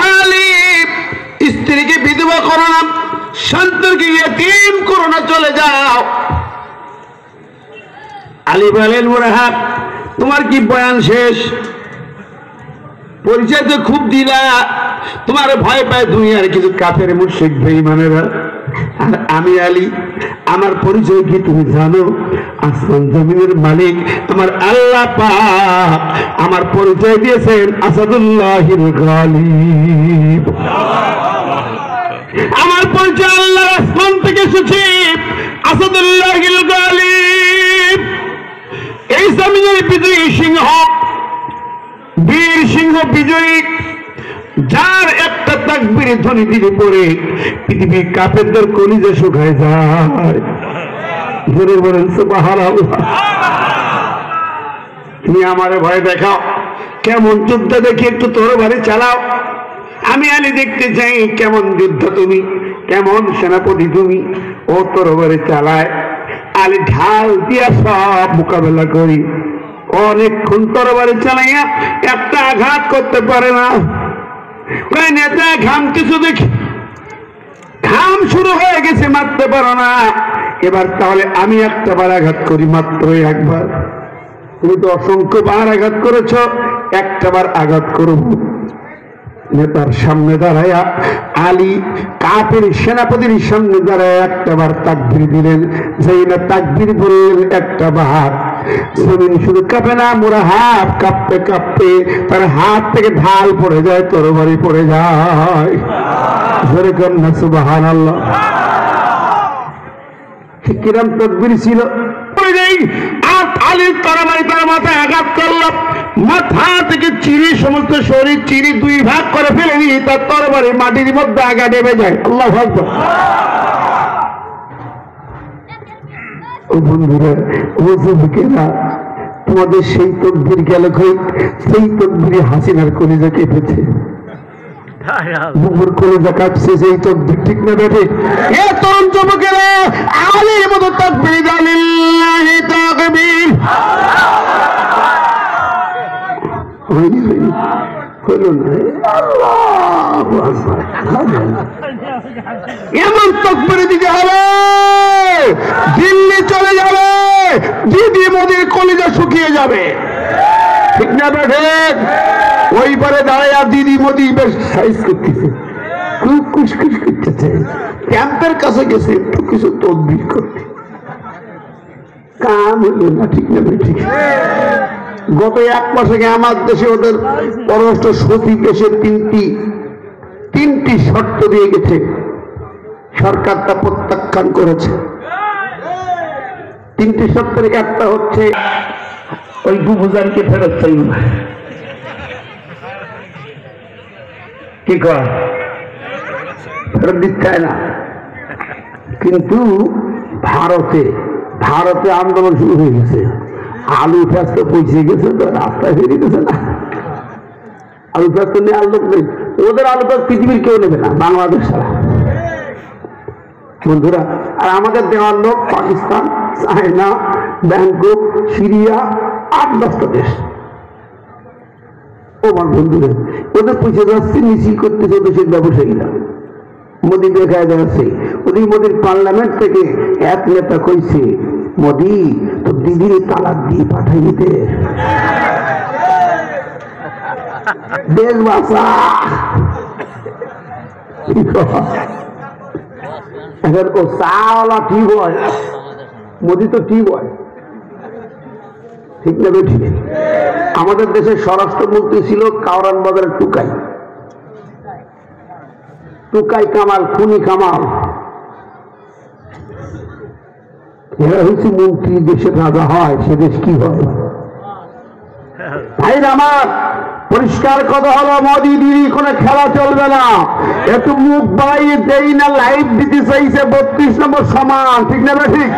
আলী স্ত্রীকে বিধবা করো না, সন্তানকে ইয়তীম করো না, চলে যাও। আলী বলেন মুরাহাব তোমার কি বয়ান শেষ? পরিচয় তো খুব দিলা, তোমার ভয় পায় দুনিয়ার কিছু কাফের মুশরিক বেঈমানেরা। আর আমি আলী, আমার পরিচয় কি তুমি জানো? আসমান জমিনের মালিক আমার আল্লাহ পাক আমার পরিচয় দিয়েছেন আসাদুল্লাহিল গালিব। আমার পরিচয় আল্লাহর আসমান থেকে এসেছে, আসাদুল্লাহিল গালিব। এই জমিনের বিজয়ী সিংহ, বীর সিংহ বিজয়ী, যার একটা তাকবীর ধ্বনি দিলে পরে পৃথিবীর কাফেরদের কলিজা শুকায় যায়। জোরে বলেন সুবহানাল্লাহ। তুমি আমারে ভয় দেখাও, কেমন যুদ্ধ দেখি একটু তরবারি চালাও। আমি আলী দেখতে চাই কেমন যুদ্ধ তুমি, কেমন সেনাপতি তুমি। ও তরবারি চালায়, আলী ঢাল দিয়া সব মোকাবেলা করি। অনেকক্ষণ তরবারি চালাইয়া একটা আঘাত করতে পারে না। ওই নেতা ঘাম কিছু দেখি, ঘাম শুরু হয়ে গেছে, মারতে পারো না। এবার তাহলে আমি একটা বার আঘাত করি, মাত্র একবার। তুমি তো অসংখ্য বার আঘাত করেছ, একটা বার আঘাত করব। নেতার সামনে দাঁড়ায়া আলী কাফের সেনাপতির সামনে দাঁড়ায় একটা বার তাকবীর দিলেন। যেই না তাকবীর বললেন একটা বার, জমিন শুধু কাঁপে না, মুরাহাব কাঁপতে কাঁপতে তার হাত থেকে ঢাল পড়ে যায়, তরবারি পড়ে যায়। জোরে করেন না সুবহানাল্লাহ। কিরম তাকবীর ছিল। আর আলীর তরবারি তার মাথায় আঘাত করল, মাথা থেকে চিরি সমস্ত শরীর চিরি দুই ভাগ করে ফেলে দিয়ে তার তরবারি মাটির মধ্যে আগা নেমে যায়। আল্লাহু আকবার। ও বন্ধুরা, ও যুবকেরা, তোমাদের সেই তকবীর গেল কই? সেই তকবীরে হাসিনার কলিজা কেঁপেছে, বুবুর কলিজা কাটছে সেই তকবীর, ঠিক না বেঠে? এ তরুণ যুবকেরা, আলীর মতো তাকবীর দাও, লিল্লাহি তাকবীর। হলো না? আল্লাহু আকবার। এমন তাকবীর দিতে হবে, দিল্লি চলে যাবে, দিদি মোদির কলিজা শুকিয়ে যাবে, ঠিক না বেঠে? ওই পারে দাঁড়ায় দিদি মোদি বেশ সাইজ করতেছে, খুব কুসকুস করতেছে, ক্যাম্পের কাছে গেছে একটু কিছু তদবির করতে, কাম হলো না, ঠিক না বেঠে? গত এক মাস আগে আমার দেশে ওদের পররাষ্ট্র সচিব এসে তিনটি শর্ত দিয়ে গেছে, সরকারটা প্রত্যাখ্যান করেছে। তিনটি শর্তের একটা হচ্ছে ওই বুবুজানকে ফেরত চাই না। কি কয়? ফেরত দিতে চায় না। কিন্তু ভারতে আন্দোলন শুরু হয়ে গেছে, আলু ফ্যাস্ত পৌঁছে গেছে, তো রাস্তায় ফিরে গেছে না। আলু ফ্যাস্ত নিয়ে আলু নেই, ওদের আলু ফ্যাস্ত পৃথিবীর কেউ নেবে না, বাংলাদেশ ছাড়া। বন্ধুরা, আর আমাদের দেওয়ার লোক পাকিস্তান, চায়না, ব্যাংকক, সিরিয়া, 8-10টা দেশ। ও আমার বন্ধুরা, ওদের পৌঁছে যাচ্ছে, মিছিল করতেছে দেশের ব্যবসায়ীরা, মোদী দেখায় যাচ্ছে। ওদিকে মোদীর পার্লামেন্ট থেকে এক নেতা কইছে, মোদী তো দিদির তালাক দিয়ে পাঠাই দিতে, দেশ বাঁচা। এখন ও চাওয়ালা ঠিক হয়, মোদী তো ঠিক হয়, ঠিক না বেঠিক? আমাদের দেশের স্বরাষ্ট্রমন্ত্রী ছিল কাওরান বাজারের টুকাই কামাল, খুনি কামাল। এরা হচ্ছে মন্ত্রী, দেশের রাজা হয়, সে দেশ কি হয়? ভাইরা আমার, পরিষ্কার কথা হলো, মোদি দিদি কোনো খেলা চলবে না। একটু মুখ বাড়াইয়ে দেই না, লাইভ দিতে চাইছে 32 নম্বর সমান, ঠিক না ঠিক?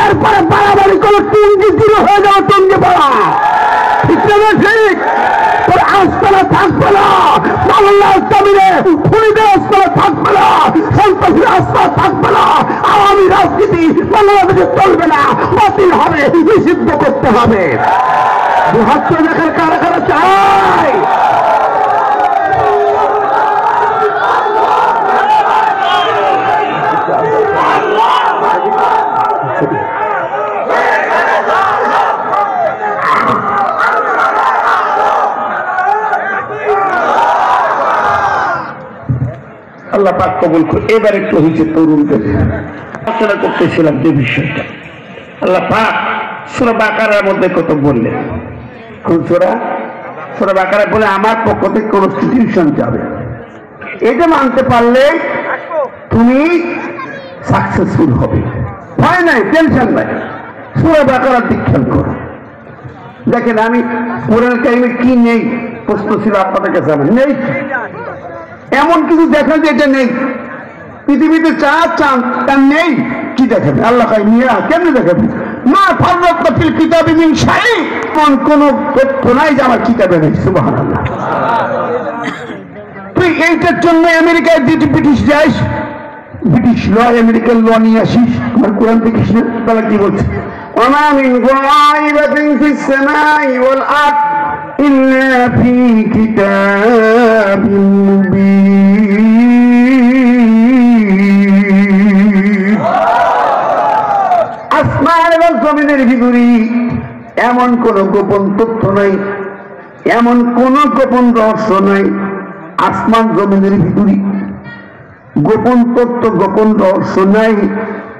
এরপরে বাড়াবাড়ি করে টুঙ্গি দূরে হয়ে যাওয়া, টুঙ্গি পাড়া, ঠিক না ঠিক? তোর আস্তানা থাকবে না, বাংলার জমিনে খুনিদের আস্তানা থাকবে না, সন্ত্রাসীর আস্তানা থাকবে না, আওয়ামী রাজনীতি বাংলাদেশে চলবে না, বাতিল হবে, নিষিদ্ধ করতে হবে। 72 দেখার কারা কারা চায়? আল্লাহ পাক কবুল করে। এবার একটু হয়েছে তরুণদের আলোচনা করতেছিলাম যে বিষয়টা, আল্লাহ পাক সূরা বাকারার মধ্যে কত বললেন, কোন সূরা বাকারা বলে আমার পক্ষ থেকে কনস্টিটিউশন যাবে, এটা মানতে পারলে তুমি সাকসেসফুল হবে, ভয় নাই, টেনশন নাই। সূরা বাকারার দিক খেয়াল করো। দেখেন আমি কোরআন কারিমে কি নেই, প্রশ্ন ছিল আপনাদের কাছে, আমার নেই এমন কিছু দেখা যে এটা নেই পৃথিবীতে, চান তার নেই, কি দেখাবে আল্লাহ মিয়া কেমনে দেখাবে? মা ফাররাতনা ফিল কিতাবি মিন শাই, কোন তথ্য নাই যে আমার কিতাবে নেই। সুবহানাল্লাহ। তুই এইটার জন্য আমেরিকায় ব্রিটিশ যাইস, ব্রিটিশ ল আমেরিকান ল নিয়ে আসিস, আমার কোরআন দেখিস না, তাহলে কি বলছে? ওমা মিন গায়বাতিন ফিস সামাই ওয়াল আরদ ইল্লা ফি কিতাবিন মুবিন। আসমান এবং জমিনের ভিতরে এমন কোন গোপন তথ্য নাই, এমন কোন গোপন রহস্য নাই। আসমান জমিনের ভিতরে গোপন তথ্য, গোপন রহস্য নাই।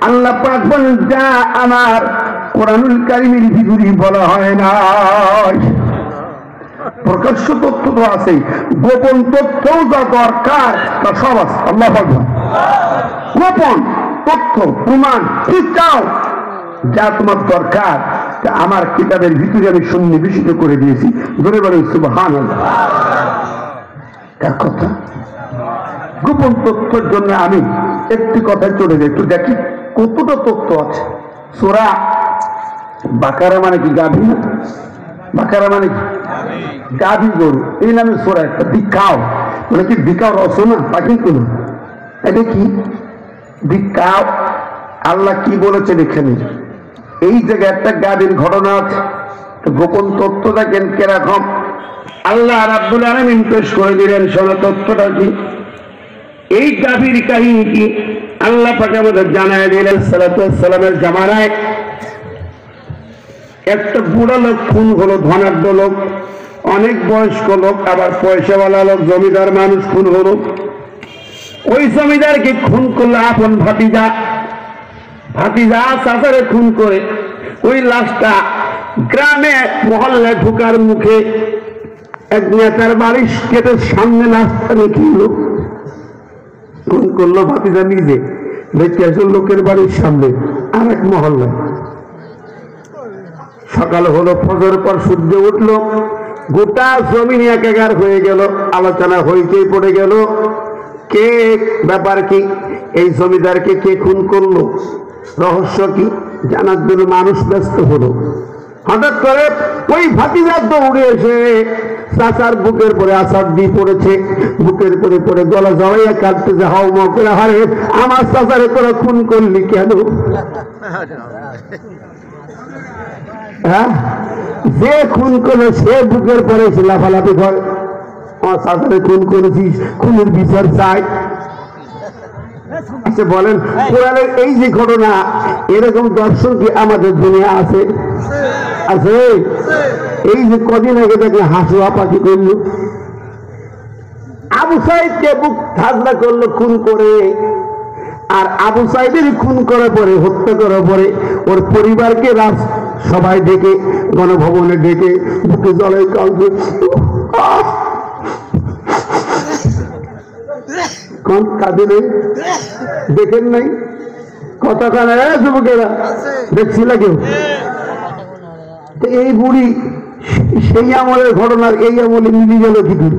আল্লাহ পাক বলেন যা আমার কোরআনুল কারীমের ভিতরে বলা হয় না। প্রকাশ্য তথ্য তো আছে, গোপন তথ্যও যা দরকার তা সব আছে। আল্লাহ আকবার। গোপন তথ্য প্রমাণ কি চাও, যা তোমার দরকার তা আমার কিতাবের ভিতরে আমি সন্নিবেশিত করে দিয়েছি। ধরে বলেন সুবহানাল্লাহ। কার কথা? গোপন তথ্যের জন্য আমি একটি কথায় চলে যাই, একটু দেখি কতটা তথ্য আছে। সূরা বাকারা মানে কি গাভী না? বাকারা মানে কি? গাভী গরু, এই নামে সূরা একটা। বিকাও মানে কি? বিকাও রচনা তা কিন্তু না, এটা কি বিকাও? আল্লাহ কি বলেছেন এখানে? এই জায়গায় একটা গাভীর ঘটনা আছে। গোপন তথ্য দেখেন কিরকম, আল্লাহ রাব্বুল আলামিন পেশ করে দিলেন। শোনো তথ্যটা কি, এই গাভীর কাহিনী কি আল্লাহ পাক আমাদের জানায় দিলেন। সাল্লাল্লাহু আলাইহি ওয়াসাল্লামের জামানায় একটা বুড়া লোক খুন হলো, ধনাঢ্য লোক, অনেক বয়স্ক লোক, আবার পয়সাওয়ালা লোক, জমিদার মানুষ খুন হলো। ওই জমিদারকে খুন করলো আপন ভাতিজা, ভাতিজা চাচারে খুন করে ওই লাশটা গ্রামে মহল্লায় ঢোকার মুখে এক নেতার বাড়ির গেটের সামনে লাশটা রেখেছিল। খুন করলো ভাতিজা নিজে, দেখে আসল লোকের বাড়ির সামনে আর এক মহল্লায়। সকাল হলো, ফজর পর সূর্য উঠলো, গোটা জমিন একাকার হয়ে গেল, আলোচনা হইতেই পড়ে গেল কে ব্যাপার কি, এই জমিদারকে কে খুন করলো, রহস্য কি জানার জন্য মানুষ ব্যস্ত হলো। হঠাৎ করে ওই ভাতিজার দৌড়ে এসে চাচার বুকের পরে আছাড় দিয়ে পড়েছে, বুকের পরে পরে গলা জড়াইয়া কাঁদতেছে, হাও মাও করে, হারে আমার চাচারে তোরা খুন করলি কেন? হ্যাঁ, যে খুন করলো সে বুকের পরে এসে লাফালাফি করে, আমার চাচারে খুন করেছিস, খুনের বিচার চাই। আচ্ছা বলেন, কোরআনের এই যে ঘটনা, এরকম দর্শন কি আমাদের দুনিয়া আছে? আছে? এই যে কদিন আগে দেখলে হাসুয়া পাখি করলো, আবু সাইদকে বুক ধাঁধা করলো খুন করে, আর আবু সাইদের খুন করার পরে, হত্যা করার পরে ওর পরিবারকে সবাই ডেকে, গণভবনে ডেকে বুকে জলে কাঁদবে, কোন কাঁদে নেই, দেখেন নাই কথা কানা যুবকেরা দেখছিল কেউ? এই বুড়ি সেই আমলের ঘটনার এই আমলে মিলে গেল কি করে?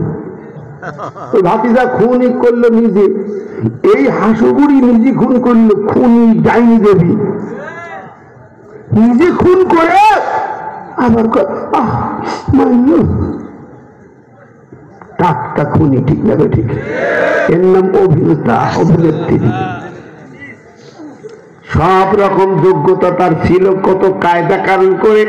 ওই ভাতিজা খুনই করলো নিজে, এই হাসু বুড়ি নিজে খুন করলো, খুনি ডাইনি দেবী নিজে খুন করে আবার টাটকা খুনি, ঠিক যাবে ঠিক, এর নাম অভিনেতা, অভিনেত্রী। সব রকম যোগ্যতা তার ছিল, কত কায়দা কারণ করে